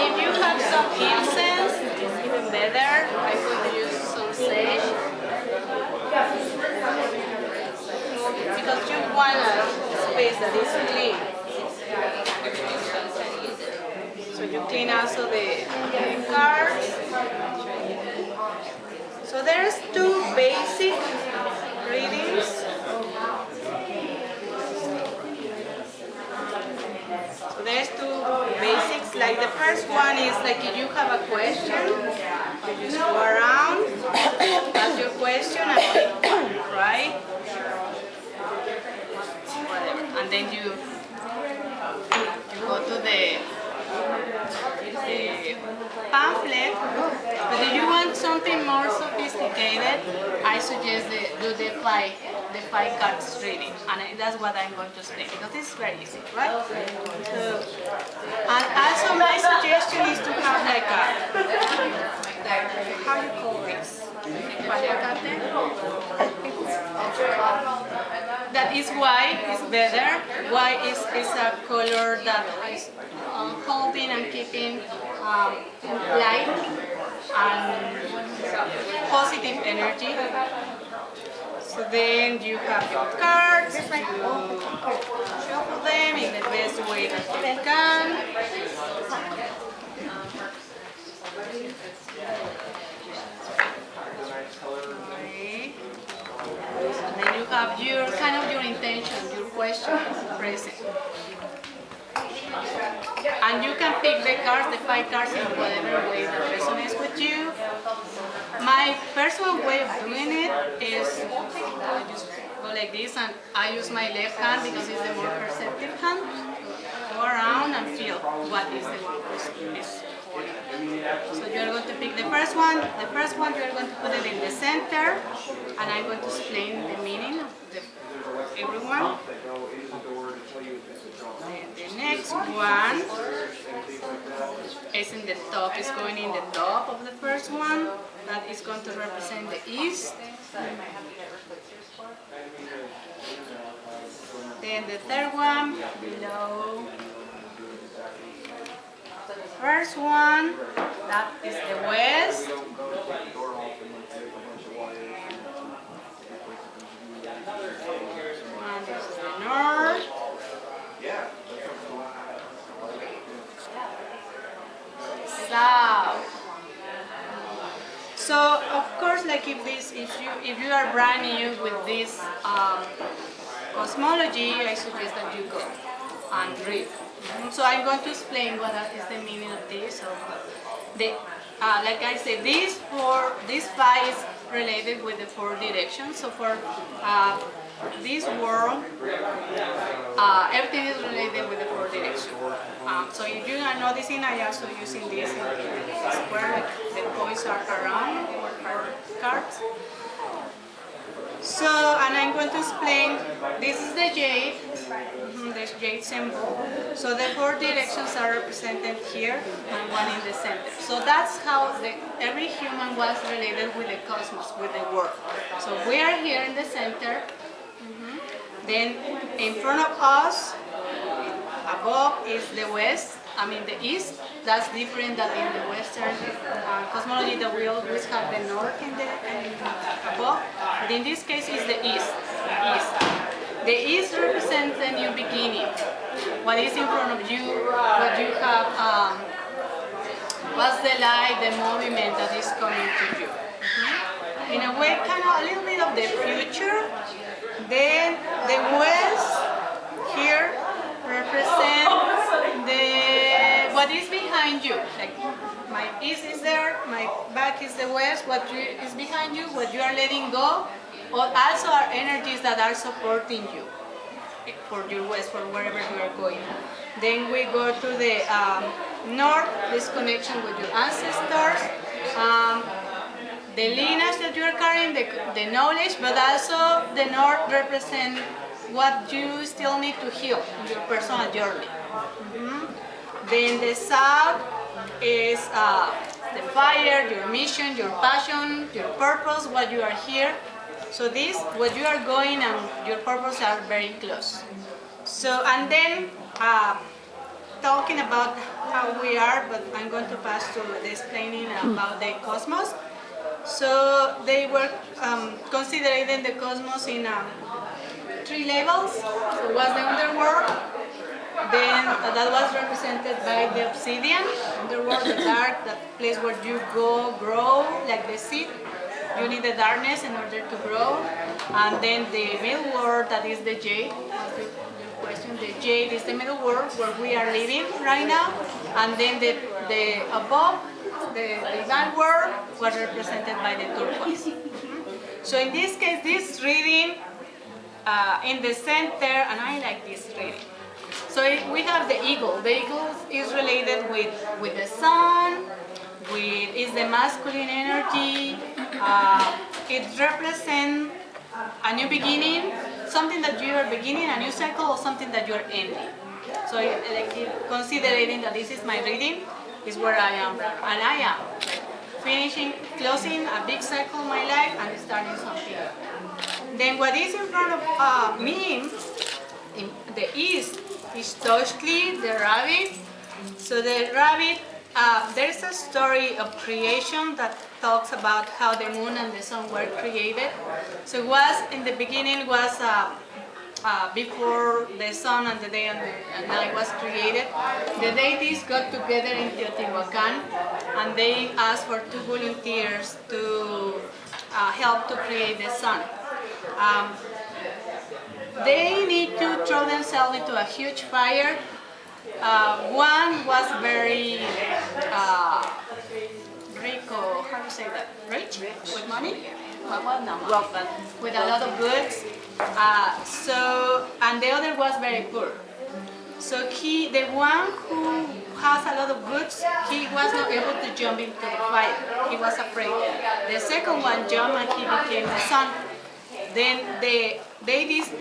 if you have some incense, it's even better. I'm going to use some sage. Because you want a space that is clean. So you clean also the cards. So there's two basic readings. So there's two basics. Like the first one is like if you have a question, you just go around, ask your question and right? Whatever. And then you go to the pamphlet, but if you want something more sophisticated, I suggest do the five cards reading, and that's what I'm going to explain because this is very easy, right? So, and also my suggestion is to have like a, how do you call this? That is white, is better. White is a color that is holding and keeping light and positive energy. So then you have your cards, you shuffle them in the best way that you can. Okay. And then you have your your intention, your question present. And you can pick the cards, the five cards, in whatever way that resonates with you. My personal way of doing it is I just go like this, and I use my left hand because it's the more perceptive hand. Go around and feel what is the one person is holding. So you are going to pick the first one. The first one you are going to put it in the center, and I'm going to explain the meaning of everyone. The next one is in the top, is going in the top of the first one. That is going to represent the east. Then the third one below. First one, that is the west. One is the north. South. So of course, like if you are brand new with this cosmology, I suggest that you go and read. So I'm going to explain what is the meaning of this. So like I said, this five is related with the four directions. So for this world, everything is related with the four directions. So if you are noticing, I also using this square, the points are around our cards. So, and I'm going to explain, this is the jade, the jade symbol. So the four directions are represented here and one in the center. So that's how every human was related with the cosmos, with the world. So we are here in the center. Then in front of us, above is the west, the east. That's different than in the Western cosmology that we always have the north above. But in this case, it's the east. The east represents the new beginning. What is in front of you, what you have, what's the light, the movement that is coming to you. In a way, kind of a little bit of the future. Then the west here represents what is behind you. Like my east is there, my back is the west, what is behind you, what you are letting go, or also are energies that are supporting you for your west, for wherever you are going. Then we go to the north, this connection with your ancestors, the lineage that you are carrying, the knowledge, but also the north represents what you still need to heal in your personal journey. Then the south is the fire, your mission, your passion, your purpose, what you are here. So this, what you are going and your purpose are very close. So, and then talking about how we are, but I'm going to pass to the explaining about the cosmos. So they were considering the cosmos in 3 levels. So was the underworld, then that was represented by the obsidian, underworld, the dark, that place where you go grow, like the seed. You need the darkness in order to grow. And then the middle world, that is the jade. Question. The jade is the middle world where we are living right now. And then the above, the divine world, was represented by the turquoise. So in this case, this reading in the center, and I like this reading. So we have the eagle. The eagle is related with the sun, is the masculine energy. It represents a new beginning, something that you are beginning, a new cycle, or something that you are ending. So considering that this is my reading, is where I am, and I am finishing, closing a big cycle in my life and starting something. Then what is in front of me, in the east, is Toshli, the rabbit. So the rabbit, there's a story of creation that talks about how the moon and the sun were created. So it was, in the beginning, was before the sun and the day and the night was created. The deities got together in Teotihuacan and they asked for 2 volunteers to help to create the sun. They need to throw themselves into a huge fire. One was very rico, how do you say that? Rich? With money? Well, no, but with a lot of goods. And the other was very poor. So the one who has a lot of goods, he was not able to jump into the fire. He was afraid. The second one jumped and he became the sun. Then they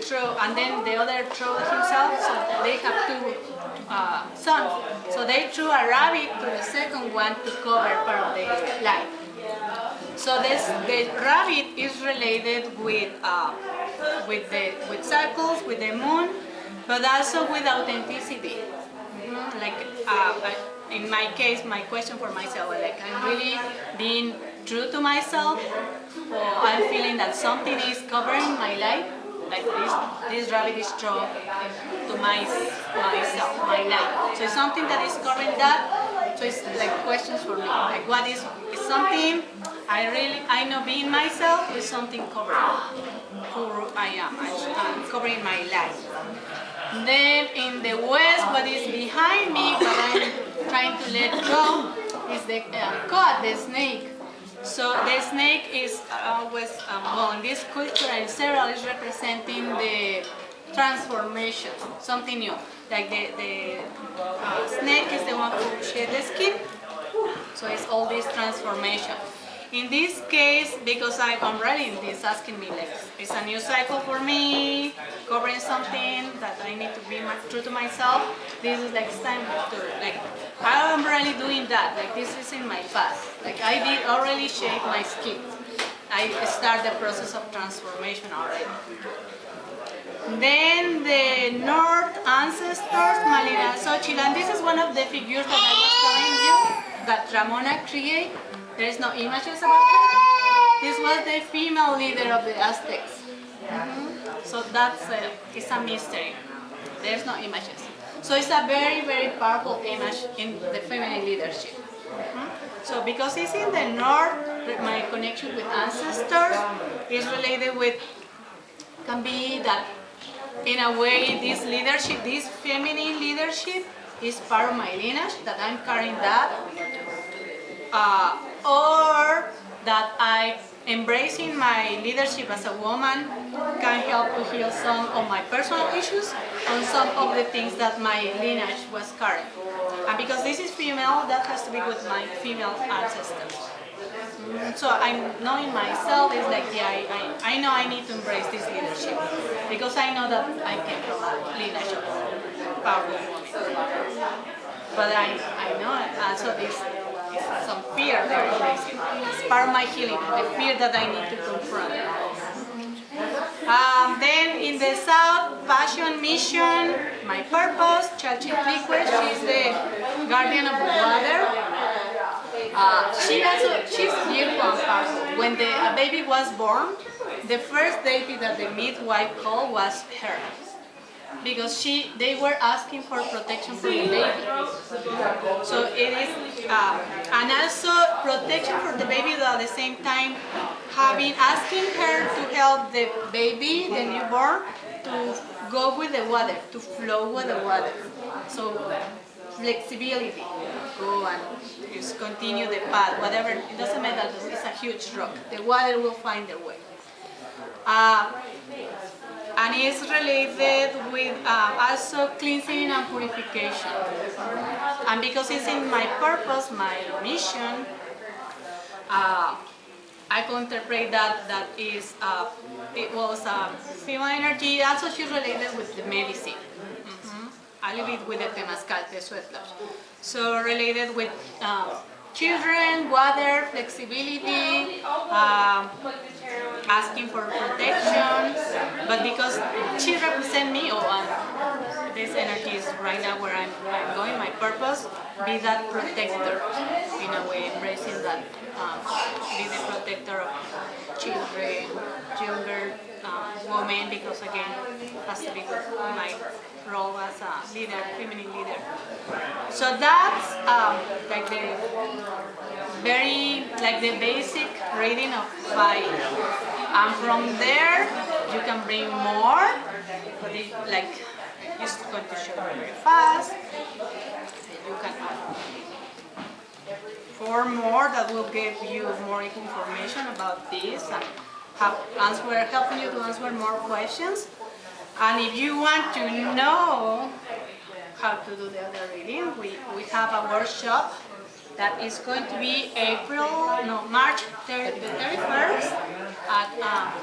throw, and then the other threw himself, so they have 2 sons. So they threw a rabbit to the second one to cover part of the life. So the rabbit is related with cycles, with the moon, but also with authenticity. Like in my case, my question for myself, like I'm really being true to myself, or I'm feeling that something is covering my life, like this rabbit is strong to myself, my life. So it's something that is covering that. So it's like questions for me, like what is something I know being myself is something covering who I am, I'm covering my life. Then in the west, what is behind me, what I'm trying to let go, is the cat, the snake. So the snake is always, well, in this culture and several is representing the transformation, something new. Like the snake is the one who sheds the skin, so it's all this transformation. In this case, because I'm reading this, asking me like, it's a new cycle for me, covering something that I need to be true to myself. This is like time to, like, I'm really doing that, like this is in my past. Like I did already shave my skin. I start the process of transformation already. Then the North ancestors, Malina Xochitl, and this is one of the figures that I was telling you that Ramona created. There is no images about her. This was the female leader of the Aztecs. So that's it's a mystery. There's no images. So it's a very, very powerful image in the feminine leadership. So because it's in the north, my connection with ancestors is related with, can be that in a way this leadership, this feminine leadership is part of my lineage, that I'm carrying that. Or that embracing my leadership as a woman can help to heal some of my personal issues on some of the things that my lineage was carrying. And because this is female, that has to be with my female ancestors. So I'm knowing myself is like, yeah, I know I need to embrace this leadership because I know that I came from a lineage of powerful women. But I know it, so this is some fear that I'm facing. It's part of my healing, the fear that I need to confront. Then in the south, passion vision, mission, my purpose. Child Sheep Liquid, she's the guardian of the water. She's beautiful and powerful. When a baby was born, the first baby that the midwife called was her. Because they were asking for protection for the baby. So it is, and also protection for the baby, but at the same time asking her to help the baby, the newborn, to go with the water, to flow with the water. So flexibility, go and just continue the path, whatever, it doesn't matter, it's a huge rock, the water will find their way. And it's related with also cleansing and purification. And because it's in my purpose, my mission, I can interpret that it was female energy. Also, she's related with the medicine. A little bit with the temazcal, the sweat lodge. So related with children, water, flexibility, asking for protection, but because she represents me, this energy is right now where I'm going, my purpose, be that protector, in a way, embracing that, be the protector of children, younger women, because again, it has to be with my role as a leader, feminine leader. So that's like the basic reading of 5. And from there, you can bring more, but just going to show you very fast. You can add 4 more that will give you more information about this and helping you to answer more questions. And if you want to know how to do the other reading, we have a workshop that is going to be March 31st at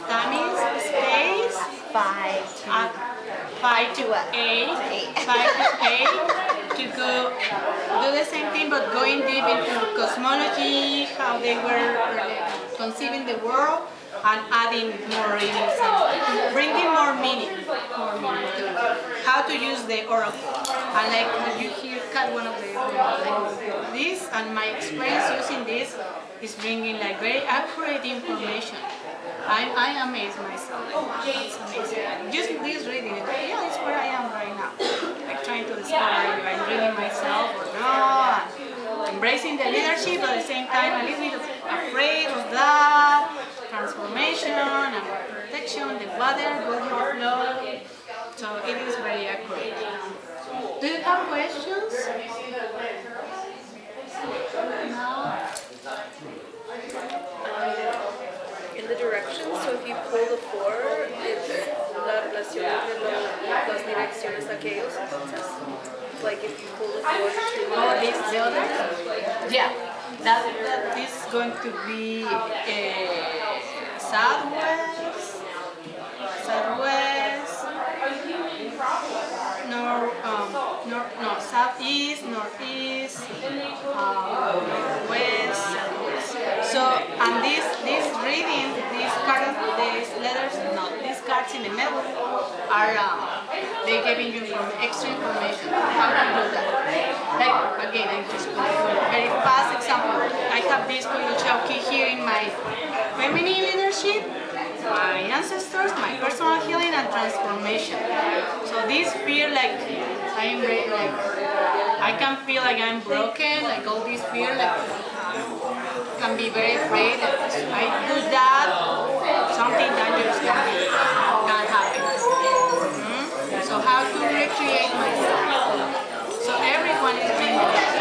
Tammy's space 5 to 8 to go do the same thing, but going deep into cosmology, how they were conceiving the world, and adding more readings and bringing more meaning to how to use the oracle. And like you hear, cut one of this, and my experience using this is bringing very accurate information. I amaze myself. It's amazing. Just this reading, it's where I am right now. Trying to discover if I'm reading myself or not. Embracing the leadership, but at the same time a little bit afraid of that. Transformation and protection, the water, go with the flow. So it is very accurate. Do you have questions? No? In the directions, so if you pull the 4, it's la relación entre las direcciones aquellos. Like if you pull the 4 Oh, this, the other? Yeah. That is going to be southwest, southeast, northeast, northwest. So, and these readings, these cards in the middle are they giving you extra information how to do that. Like again, I'm just going to do a very fast example. I have this Chauki here in my feminine leadership, my ancestors, my personal healing and transformation. So this fear, I can feel like I'm broken, like all this fear, can be very afraid that if I do that, something dangerous can happen. So how to recreate myself? So everyone is doing that.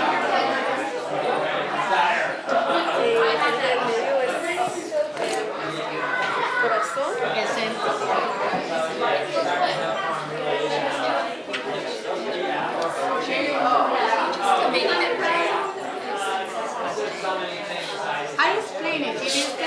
El centro. I explain it. It is